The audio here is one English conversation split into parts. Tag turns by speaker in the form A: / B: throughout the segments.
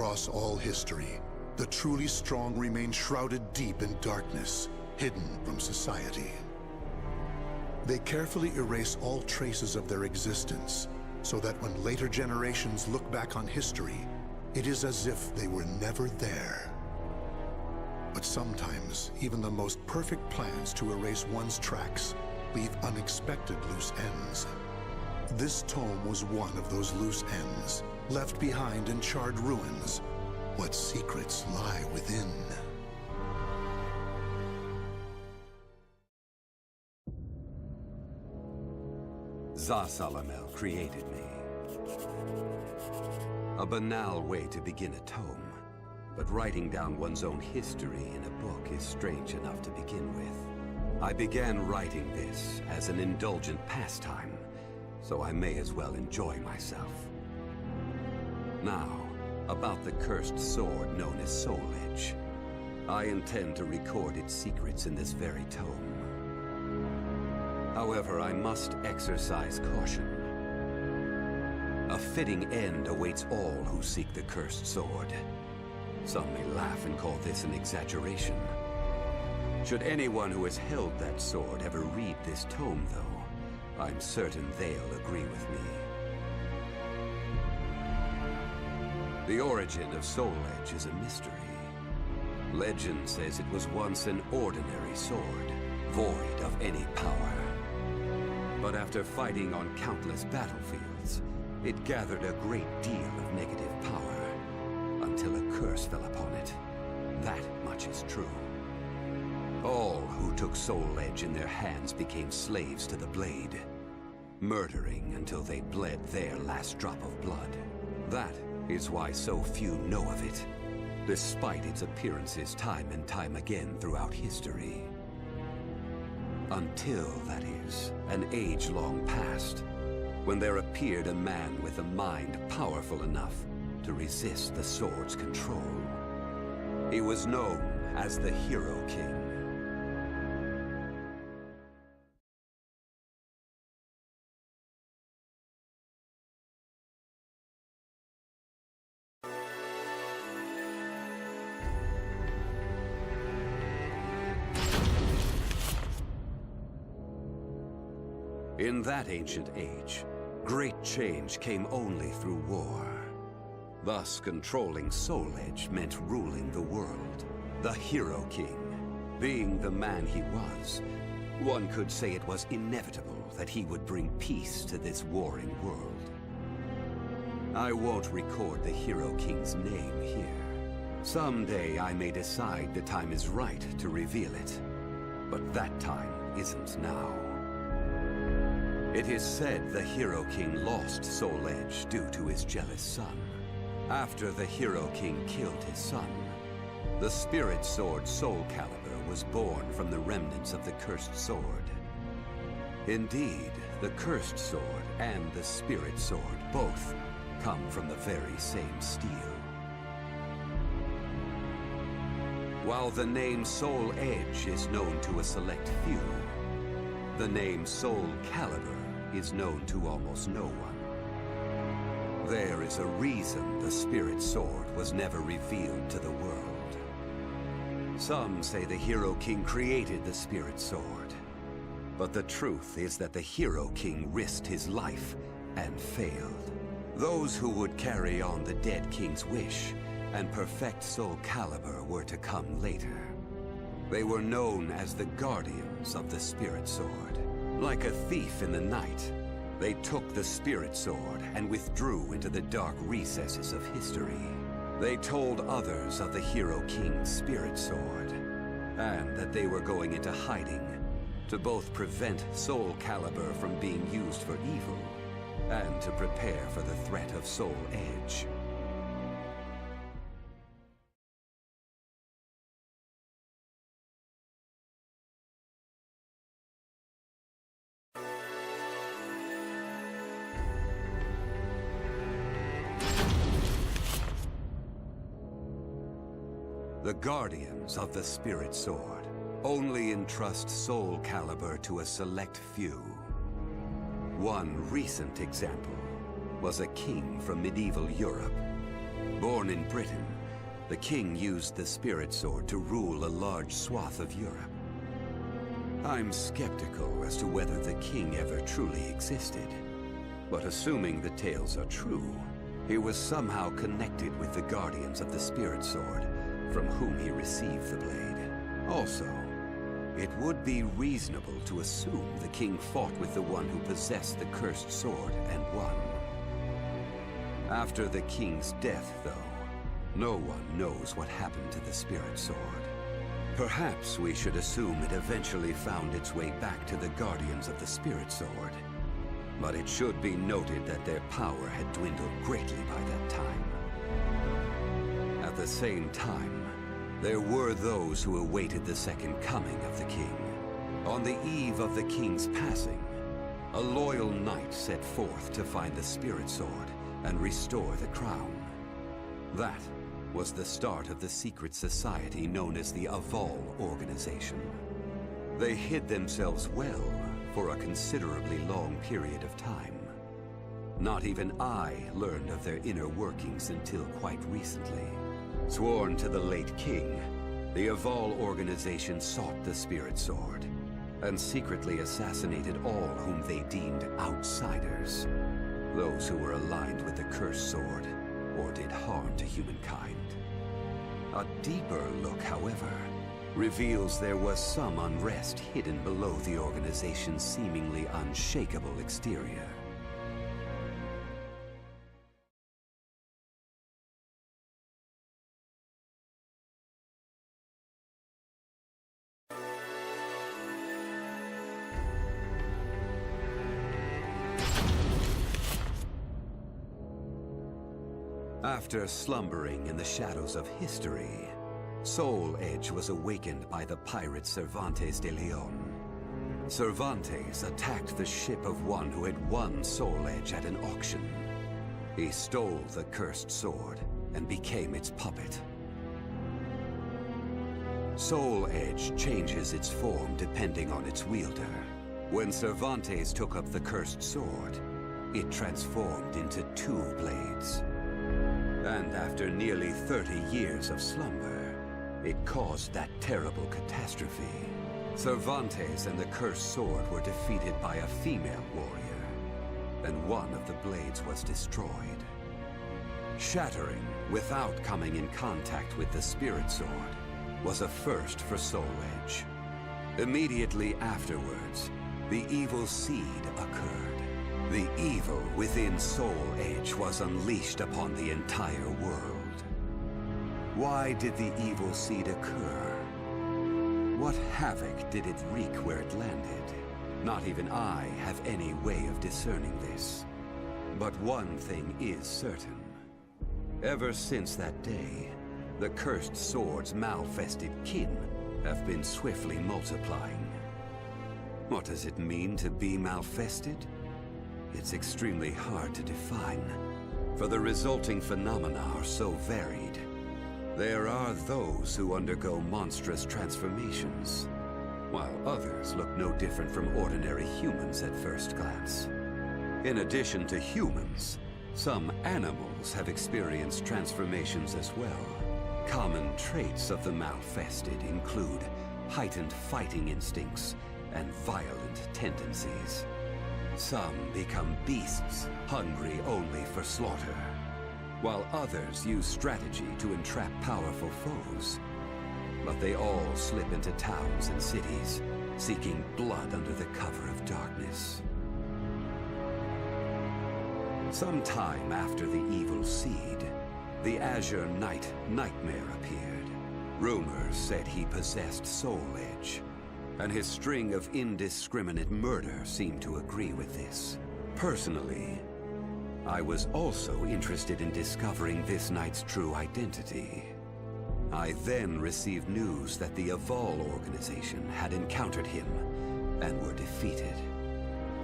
A: Across all history, the truly strong remain shrouded deep in darkness, hidden from society. They carefully erase all traces of their existence, so that when later generations look back on history, it is as if they were never there. But sometimes, even the most perfect plans to erase one's tracks leave unexpected loose ends. This tome was one of those loose ends, left behind in charred ruins. What secrets lie within?
B: Zasalamel created me. A banal way to begin a tome, but writing down one's own history in a book is strange enough to begin with. I began writing this as an indulgent pastime, so I may as well enjoy myself. Now, about the cursed sword known as Soul Edge. I intend to record its secrets in this very tome. However, I must exercise caution. A fitting end awaits all who seek the cursed sword. Some may laugh and call this an exaggeration. Should anyone who has held that sword ever read this tome, though, I'm certain they'll agree with me. The origin of Soul Edge is a mystery. Legend says it was once an ordinary sword, void of any power. But after fighting on countless battlefields, it gathered a great deal of negative power, until a curse fell upon it. That much is true. All who took Soul Edge in their hands became slaves to the blade, murdering until they bled their last drop of blood. That is why so few know of it, despite its appearances time and time again throughout history. Until, that is, an age long past, when there appeared a man with a mind powerful enough to resist the sword's control. He was known as the Hero King. In that ancient age, great change came only through war. Thus, controlling Soul Edge meant ruling the world. The Hero King, being the man he was, one could say it was inevitable that he would bring peace to this warring world. I won't record the Hero King's name here. Someday I may decide the time is right to reveal it, but that time isn't now. It is said the Hero King lost Soul Edge due to his jealous son. After the Hero King killed his son, the spirit sword Soulcalibur was born from the remnants of the cursed sword. Indeed, the cursed sword and the spirit sword both come from the very same steel. While the name Soul Edge is known to a select few, the name Soulcalibur is known to almost no one. There is a reason the spirit sword was never revealed to the world. Some say the Hero King created the spirit sword, but the truth is that the Hero King risked his life and failed. Those who would carry on the dead king's wish and perfect Soulcalibur were to come later. They were known as the guardians of the spirit sword. Like a thief in the night, they took the spirit sword and withdrew into the dark recesses of history. They told others of the Hero King's spirit sword, and that they were going into hiding to both prevent Soulcalibur from being used for evil, and to prepare for the threat of Soul Edge. The guardians of the spirit sword only entrust Soulcalibur to a select few. One recent example was a king from medieval Europe. Born in Britain, the king used the Spirit Sword to rule a large swath of Europe. I'm skeptical as to whether the king ever truly existed. But assuming the tales are true, he was somehow connected with the Guardians of the Spirit Sword, from whom he received the blade. Also, it would be reasonable to assume the king fought with the one who possessed the cursed sword and won. After the king's death, though, no one knows what happened to the Spirit Sword. Perhaps we should assume it eventually found its way back to the Guardians of the Spirit Sword. But it should be noted that their power had dwindled greatly by that time. At the same time, there were those who awaited the second coming of the king. On the eve of the king's passing, a loyal knight set forth to find the Spirit Sword and restore the crown. That was the start of the secret society known as the Aval Organization. They hid themselves well for a considerably long period of time. Not even I learned of their inner workings until quite recently. Sworn to the late king, the Aval Organization sought the Spirit Sword and secretly assassinated all whom they deemed outsiders, those who were aligned with the Cursed Sword or did harm to humankind. A deeper look, however, reveals there was some unrest hidden below the organization's seemingly unshakable exterior. After slumbering in the shadows of history, Soul Edge was awakened by the pirate Cervantes de Leon. Cervantes attacked the ship of one who had won Soul Edge at an auction. He stole the cursed sword and became its puppet. Soul Edge changes its form depending on its wielder. When Cervantes took up the cursed sword, it transformed into 2 blades. And after nearly 30 years of slumber, it caused that terrible catastrophe. Cervantes and the cursed sword were defeated by a female warrior, and one of the blades was destroyed. Shattering without coming in contact with the Spirit Sword was a first for Soul Edge. Immediately afterwards, the evil seed occurred. The evil within Soul Edge was unleashed upon the entire world. Why did the evil seed occur? What havoc did it wreak where it landed? Not even I have any way of discerning this. But one thing is certain. Ever since that day, the cursed sword's malfested kin have been swiftly multiplying. What does it mean to be malfested? It's extremely hard to define, for the resulting phenomena are so varied. There are those who undergo monstrous transformations, while others look no different from ordinary humans at first glance. In addition to humans, some animals have experienced transformations as well. Common traits of the malfested include heightened fighting instincts and violent tendencies. Some become beasts, hungry only for slaughter, while others use strategy to entrap powerful foes. But they all slip into towns and cities, seeking blood under the cover of darkness. Sometime after the evil seed, the Azure Knight Nightmare appeared. Rumors said he possessed Soul Edge, and his string of indiscriminate murder seemed to agree with this. Personally, I was also interested in discovering this knight's true identity. I then received news that the Aval Organization had encountered him and were defeated.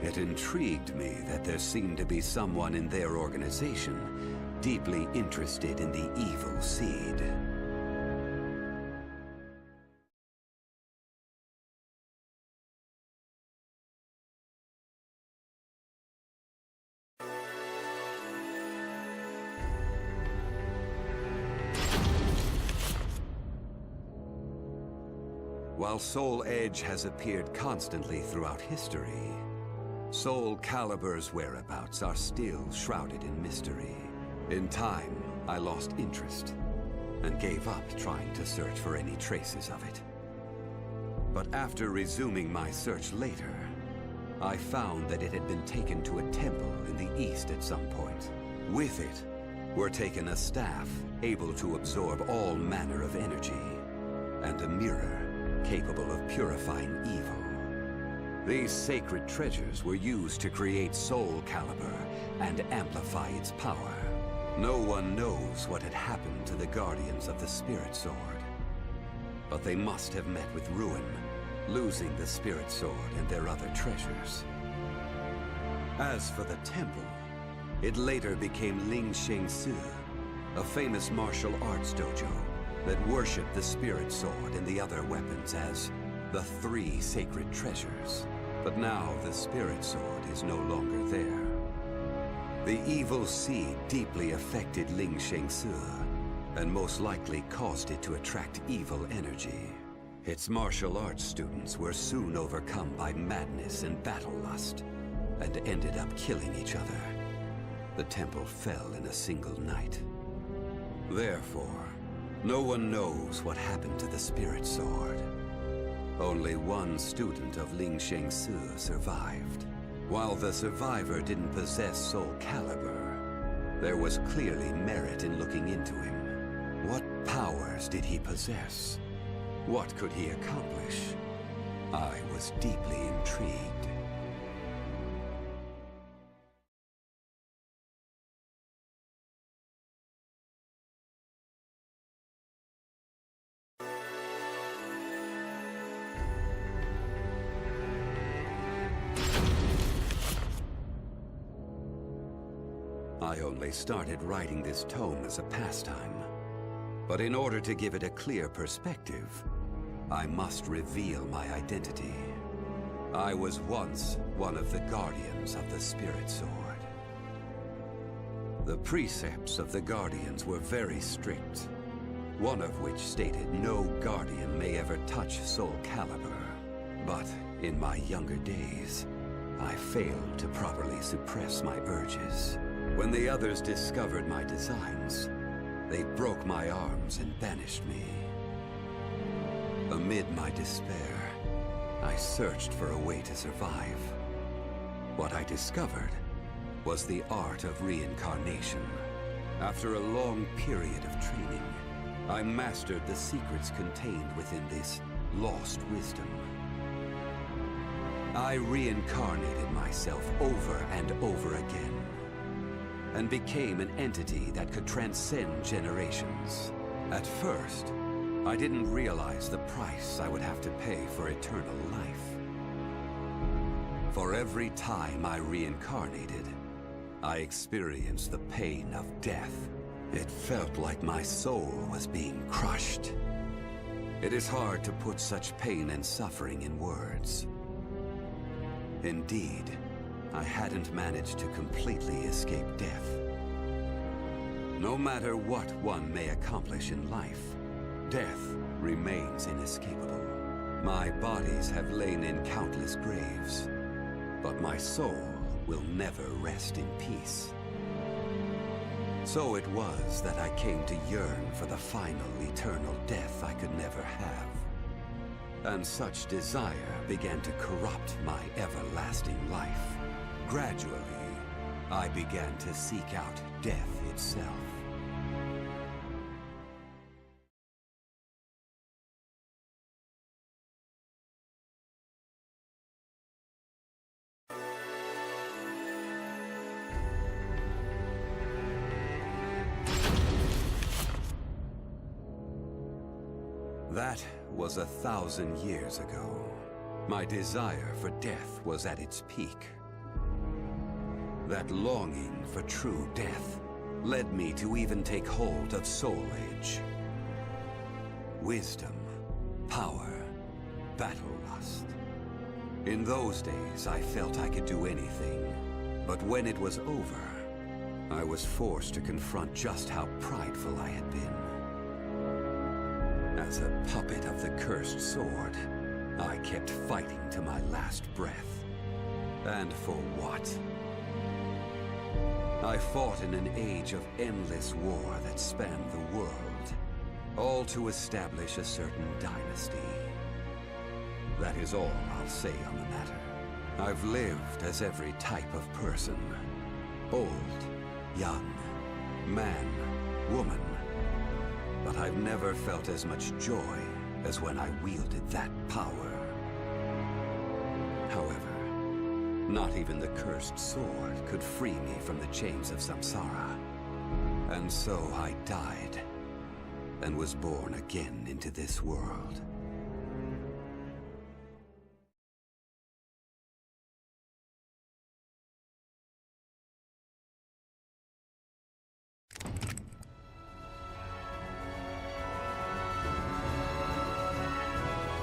B: It intrigued me that there seemed to be someone in their organization deeply interested in the evil seed. While Soul Edge has appeared constantly throughout history, Soulcalibur's whereabouts are still shrouded in mystery. In time, I lost interest and gave up trying to search for any traces of it. But after resuming my search later, I found that it had been taken to a temple in the east at some point. With it were taken a staff able to absorb all manner of energy, and a mirror capable of purifying evil. These sacred treasures were used to create Soulcalibur and amplify its power. No one knows what had happened to the Guardians of the Spirit Sword, but they must have met with ruin, losing the Spirit Sword and their other treasures. As for the temple, it later became Ling Sheng Su, a famous martial arts dojo that worshipped the Spirit Sword and the other weapons as the three sacred treasures. But now the Spirit Sword is no longer there. The evil seed deeply affected Ling Sheng Su, and most likely caused it to attract evil energy. Its martial arts students were soon overcome by madness and battle lust, and ended up killing each other. The temple fell in a single night. Therefore, no one knows what happened to the Spirit Sword. Only one student of Ling Sheng Su survived. While the survivor didn't possess Soulcalibur, there was clearly merit in looking into him. What powers did he possess? What could he accomplish? I was deeply intrigued. I only started writing this tome as a pastime. But in order to give it a clear perspective, I must reveal my identity. I was once one of the Guardians of the Spirit Sword. The precepts of the Guardians were very strict, one of which stated no Guardian may ever touch Soulcalibur. But in my younger days, I failed to properly suppress my urges. When the others discovered my designs, they broke my arms and banished me. Amid my despair, I searched for a way to survive. What I discovered was the art of reincarnation. After a long period of training, I mastered the secrets contained within this lost wisdom. I reincarnated myself over and over again, and became an entity that could transcend generations. At first, I didn't realize the price I would have to pay for eternal life. For every time I reincarnated, I experienced the pain of death. It felt like my soul was being crushed. It is hard to put such pain and suffering in words. Indeed, I hadn't managed to completely escape death. No matter what one may accomplish in life, death remains inescapable. My bodies have lain in countless graves, but my soul will never rest in peace. So it was that I came to yearn for the final eternal death I could never have. And such desire began to corrupt my everlasting life. Gradually, I began to seek out death itself. That was 1,000 years ago. My desire for death was at its peak. That longing for true death led me to even take hold of Soul Edge. Wisdom, power, battle lust. In those days, I felt I could do anything. But when it was over, I was forced to confront just how prideful I had been. As a puppet of the cursed sword, I kept fighting to my last breath. And for what? I fought in an age of endless war that spanned the world, all to establish a certain dynasty. That is all I'll say on the matter. I've lived as every type of person. Old, young, man, woman. But I've never felt as much joy as when I wielded that power. However, not even the cursed sword could free me from the chains of samsara. And so I died, and was born again into this world.